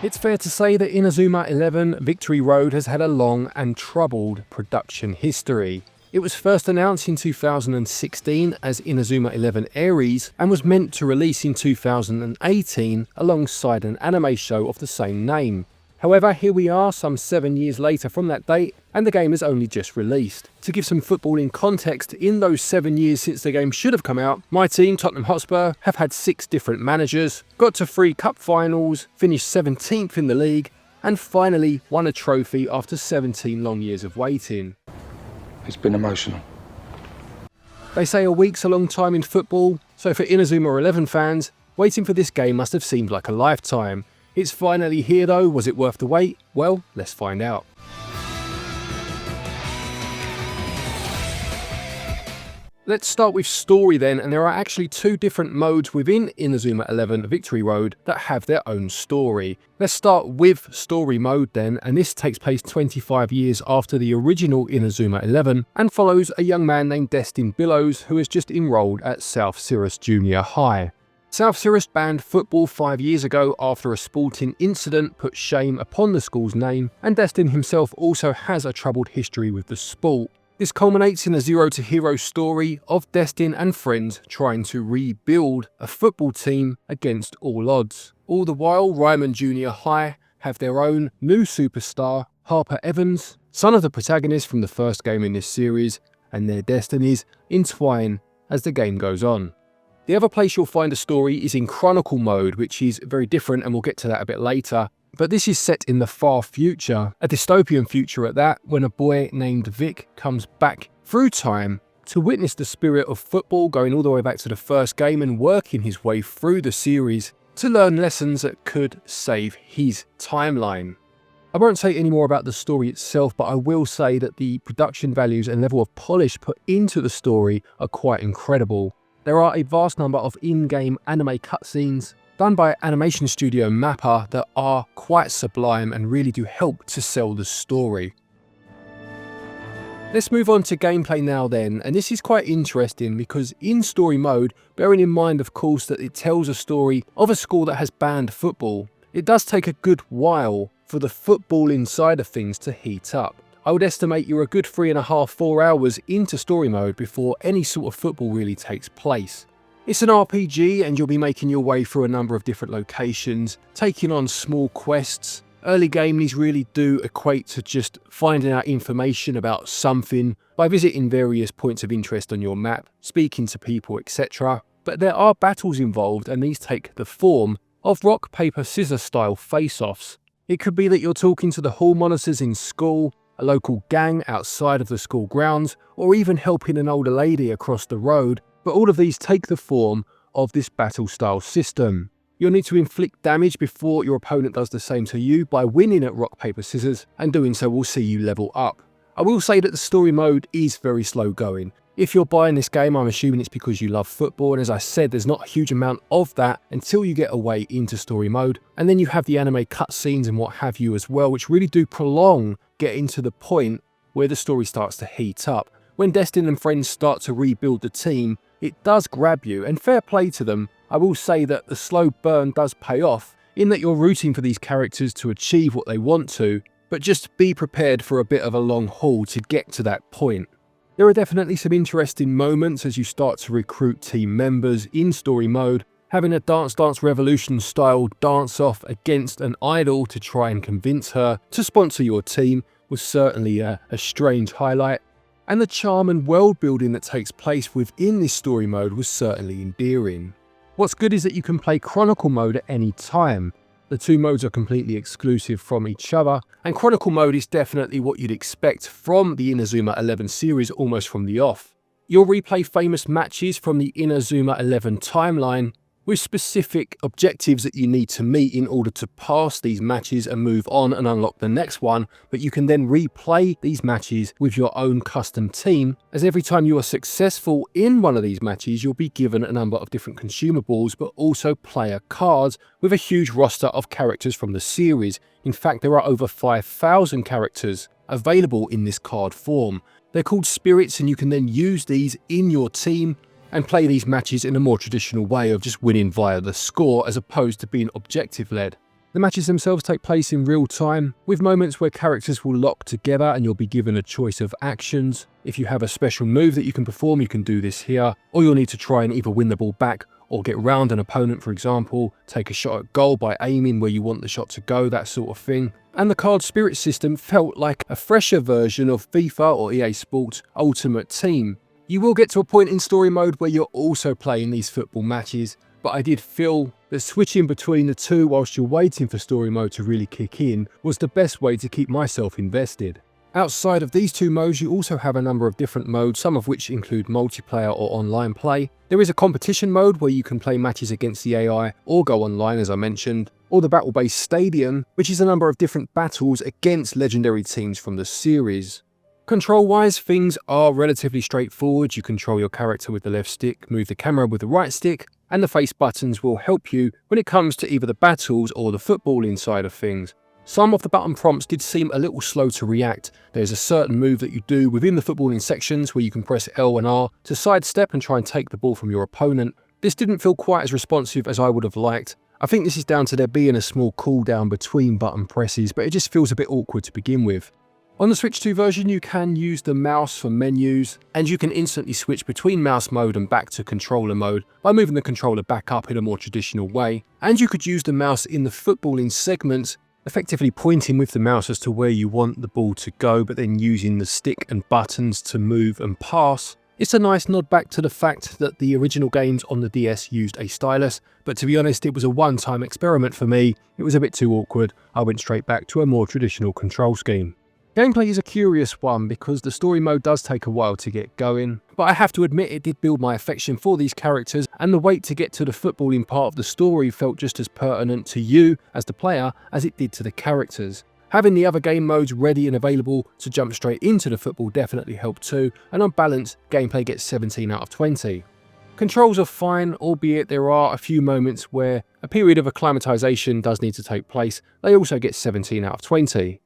It's fair to say that Inazuma 11 Victory Road has had a long and troubled production history. It was first announced in 2016 as Inazuma 11 Aries and was meant to release in 2018 alongside an anime show of the same name. However, here we are some 7 years later from that date and the game is only just released. To give some footballing context, in those 7 years since the game should have come out, my team, Tottenham Hotspur, have had 6 different managers, got to 3 cup finals, finished 17th in the league, and finally won a trophy after 17 long years of waiting. It's been emotional. They say a week's a long time in football, so for Inazuma 11 fans, waiting for this game must have seemed like a lifetime. It's finally here though. Was it worth the wait? Well, let's find out. Let's start with story then, and there are actually 2 different modes within Inazuma 11 Victory Road that have their own story. Let's start with story mode then, and this takes place 25 years after the original Inazuma 11 and follows a young man named Destin Billows who has just enrolled at South Sirius Junior High. South Sirius banned football 5 years ago after a sporting incident put shame upon the school's name, and Destin himself also has a troubled history with the sport. This culminates in a zero to hero story of Destin and friends trying to rebuild a football team against all odds. All the while, Ryman Junior High have their own new superstar, Harper Evans, son of the protagonist from the first game in this series, and their destinies entwine as the game goes on. The other place you'll find a story is in Chronicle mode, which is very different, and we'll get to that a bit later. But this is set in the far future, a dystopian future at that, when a boy named Vic comes back through time to witness the spirit of football going all the way back to the first game and working his way through the series to learn lessons that could save his timeline. I won't say any more about the story itself, but I will say that the production values and level of polish put into the story are quite incredible. There are a vast number of in-game anime cutscenes done by animation studio Mappa that are quite sublime and really do help to sell the story. Let's move on to gameplay now then, and this is quite interesting because in story mode, bearing in mind of course that it tells a story of a school that has banned football, it does take a good while for the football inside of things to heat up. I would estimate you're a good 3.5–4 hours into story mode before any sort of football really takes place. It's an RPG and you'll be making your way through a number of different locations, taking on small quests. Early game, these really do equate to just finding out information about something by visiting various points of interest on your map, speaking to people, etc. But there are battles involved and these take the form of rock, paper, scissors style face-offs. It could be that you're talking to the hall monitors in school, a local gang outside of the school grounds, or even helping an older lady across the road, but all of these take the form of this battle style system. You'll need to inflict damage before your opponent does the same to you by winning at rock, paper, scissors, and doing so will see you level up. I will say that the story mode is very slow going. If you're buying this game, I'm assuming it's because you love football, and as I said, there's not a huge amount of that until you get away into story mode, and then you have the anime cutscenes and what have you as well, which really do prolong getting to the point where the story starts to heat up. When Destin and friends start to rebuild the team, it does grab you, and fair play to them. I will say that the slow burn does pay off, in that you're rooting for these characters to achieve what they want to, but just be prepared for a bit of a long haul to get to that point. There are definitely some interesting moments as you start to recruit team members in story mode. Having a Dance Dance Revolution style dance off against an idol to try and convince her to sponsor your team was certainly a strange highlight. And the charm and world building that takes place within this story mode was certainly endearing. What's good is that you can play Chronicle mode at any time. The 2 modes are completely exclusive from each other, and Chronicle mode is definitely what you'd expect from the Inazuma 11 series almost from the off. You'll replay famous matches from the Inazuma 11 timeline, with specific objectives that you need to meet in order to pass these matches and move on and unlock the next one, but you can then replay these matches with your own custom team, as every time you are successful in one of these matches you'll be given a number of different consumables but also player cards with a huge roster of characters from the series. In fact, there are over 5,000 characters available in this card form. They're called spirits and you can then use these in your team and play these matches in a more traditional way of just winning via the score as opposed to being objective led. The matches themselves take place in real time, with moments where characters will lock together and you'll be given a choice of actions. If you have a special move that you can perform, you can do this here, or you'll need to try and either win the ball back or get round an opponent, for example, take a shot at goal by aiming where you want the shot to go, that sort of thing. And the card spirit system felt like a fresher version of FIFA or EA Sports Ultimate Team. You will get to a point in story mode where you're also playing these football matches, but I did feel that switching between the two whilst you're waiting for story mode to really kick in was the best way to keep myself invested. Outside of these two modes, you also have a number of different modes, some of which include multiplayer or online play. There is a competition mode where you can play matches against the AI or go online, as I mentioned, or the battle-based stadium, which is a number of different battles against legendary teams from the series. Control-wise, things are relatively straightforward. You control your character with the left stick, move the camera with the right stick, and the face buttons will help you when it comes to either the battles or the footballing side of things. Some of the button prompts did seem a little slow to react. There's a certain move that you do within the footballing sections where you can press L and R to sidestep and try and take the ball from your opponent. This didn't feel quite as responsive as I would have liked. I think this is down to there being a small cooldown between button presses, but it just feels a bit awkward to begin with. On the Switch 2 version, you can use the mouse for menus, and you can instantly switch between mouse mode and back to controller mode by moving the controller back up in a more traditional way. And you could use the mouse in the footballing segments, effectively pointing with the mouse as to where you want the ball to go, but then using the stick and buttons to move and pass. It's a nice nod back to the fact that the original games on the DS used a stylus, but to be honest, it was a one-time experiment for me. It was a bit too awkward. I went straight back to a more traditional control scheme. Gameplay is a curious one because the story mode does take a while to get going, but I have to admit it did build my affection for these characters, and the wait to get to the footballing part of the story felt just as pertinent to you as the player as it did to the characters. Having the other game modes ready and available to jump straight into the football definitely helped too, and on balance, gameplay gets 17 out of 20. Controls are fine, albeit there are a few moments where a period of acclimatization does need to take place. They also get 17 out of 20.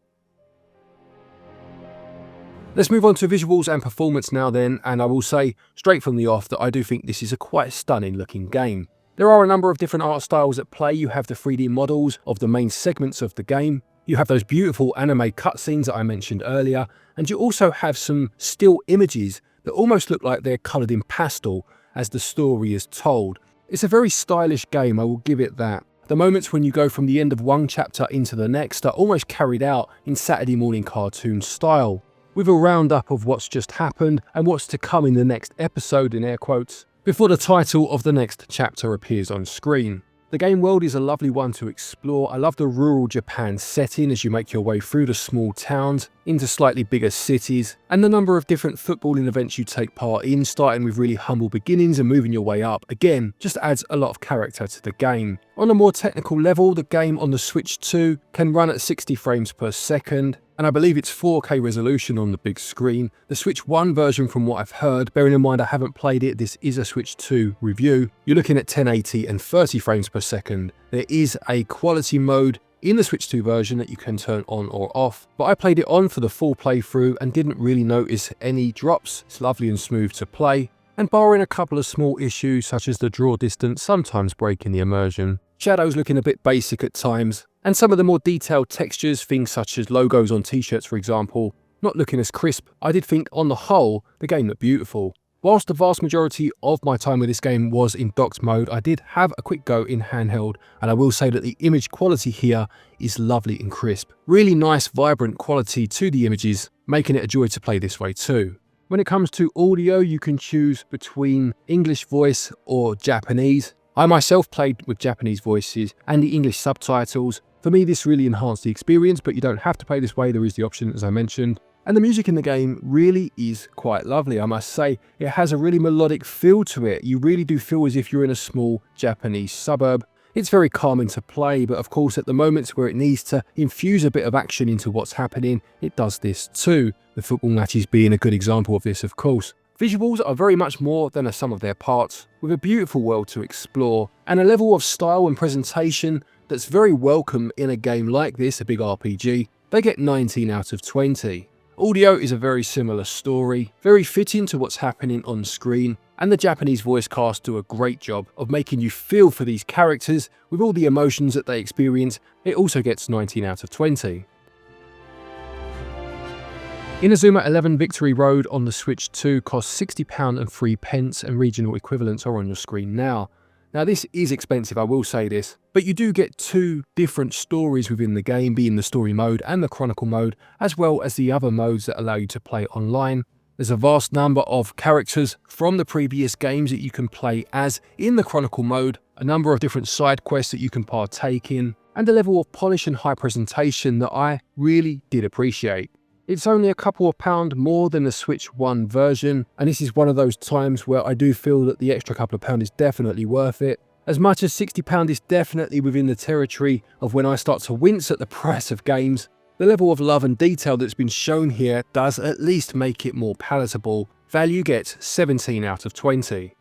Let's move on to visuals and performance now then, and I will say straight from the off that I do think this is a quite stunning looking game. There are a number of different art styles at play. You have the 3D models of the main segments of the game, you have those beautiful anime cutscenes that I mentioned earlier, and you also have some still images that almost look like they're coloured in pastel as the story is told. It's a very stylish game, I will give it that. The moments when you go from the end of one chapter into the next are almost carried out in Saturday morning cartoon style, with a roundup of what's just happened and what's to come in the next episode, in air quotes, before the title of the next chapter appears on screen. The game world is a lovely one to explore. I love the rural Japan setting as you make your way through the small towns into slightly bigger cities, and the number of different footballing events you take part in, starting with really humble beginnings and moving your way up, again, just adds a lot of character to the game. On a more technical level, the game on the Switch 2 can run at 60 frames per second, and I believe it's 4K resolution on the big screen. The Switch 1 version, from what I've heard, bearing in mind I haven't played it, this is a Switch 2 review, you're looking at 1080 and 30 frames per second. There is a quality mode in the Switch 2 version that you can turn on or off, but I played it on for the full playthrough and didn't really notice any drops. It's lovely and smooth to play, and barring a couple of small issues such as the draw distance sometimes breaking the immersion, shadows looking a bit basic at times, and some of the more detailed textures, things such as logos on t-shirts for example, not looking as crisp, I did think on the whole the game looked beautiful. Whilst the vast majority of my time with this game was in docked mode, I did have a quick go in handheld, and I will say that the image quality here is lovely and crisp. Really nice, vibrant quality to the images, making it a joy to play this way too. When it comes to audio, you can choose between English voice or Japanese. I myself played with Japanese voices and the English subtitles. For me, this really enhanced the experience, but you don't have to play this way, there is the option as I mentioned. And the music in the game really is quite lovely, I must say. It has a really melodic feel to it. You really do feel as if you're in a small Japanese suburb. It's very calming to play, but of course at the moments where it needs to infuse a bit of action into what's happening, it does this too. The football matches being a good example of this, of course. Visuals are very much more than a sum of their parts, with a beautiful world to explore, and a level of style and presentation that's very welcome in a game like this, a big RPG. They get 19 out of 20. Audio is a very similar story, very fitting to what's happening on screen, and the Japanese voice cast do a great job of making you feel for these characters with all the emotions that they experience. It also gets 19 out of 20. Inazuma 11 Victory Road on the Switch 2 costs £60 and 3 pence, and regional equivalents are on your screen now. Now this is expensive, I will say this, but you do get two different stories within the game, being the story mode and the Chronicle mode, as well as the other modes that allow you to play online. There's a vast number of characters from the previous games that you can play as in the Chronicle mode, a number of different side quests that you can partake in, and a level of polish and high presentation that I really did appreciate. It's only a couple of pounds more than the Switch 1 version, and this is one of those times where I do feel that the extra couple of pounds is definitely worth it. As much as £60 is definitely within the territory of when I start to wince at the price of games, the level of love and detail that's been shown here does at least make it more palatable. Value gets 17 out of 20.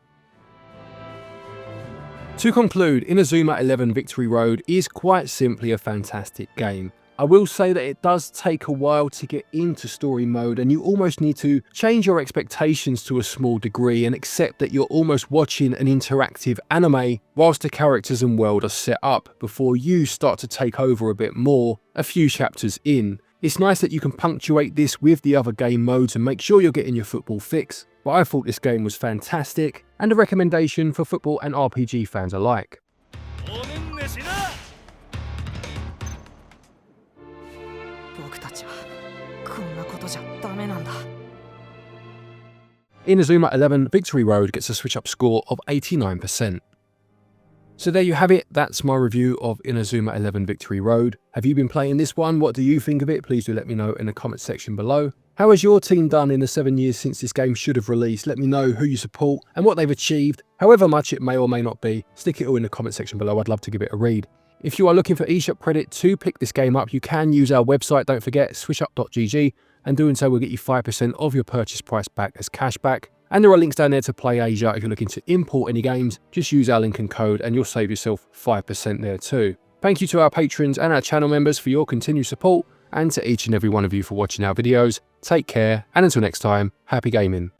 To conclude, Inazuma 11 Victory Road is quite simply a fantastic game. I will say that it does take a while to get into story mode, and you almost need to change your expectations to a small degree and accept that you're almost watching an interactive anime whilst the characters and world are set up before you start to take over a bit more a few chapters in. It's nice that you can punctuate this with the other game modes and make sure you're getting your football fix, but I thought this game was fantastic and a recommendation for football and RPG fans alike. Inazuma 11 Victory Road gets a SwitchUp score of 89%. So there you have it, that's my review of Inazuma 11 Victory Road. Have you been playing this one? What do you think of it? Please do let me know in the comment section below. How has your team done in the 7 years since this game should have released? Let me know who you support and what they've achieved. However much it may or may not be, stick it all in the comment section below, I'd love to give it a read. If you are looking for eShop credit to pick this game up, you can use our website, don't forget, switchup.gg, and doing so will get you 5% of your purchase price back as cashback. And there are links down there to Play Asia if you're looking to import any games. Just use our link and code and you'll save yourself 5% there too. Thank you to our patrons and our channel members for your continued support, and to each and every one of you for watching our videos. Take care, and until next time, happy gaming.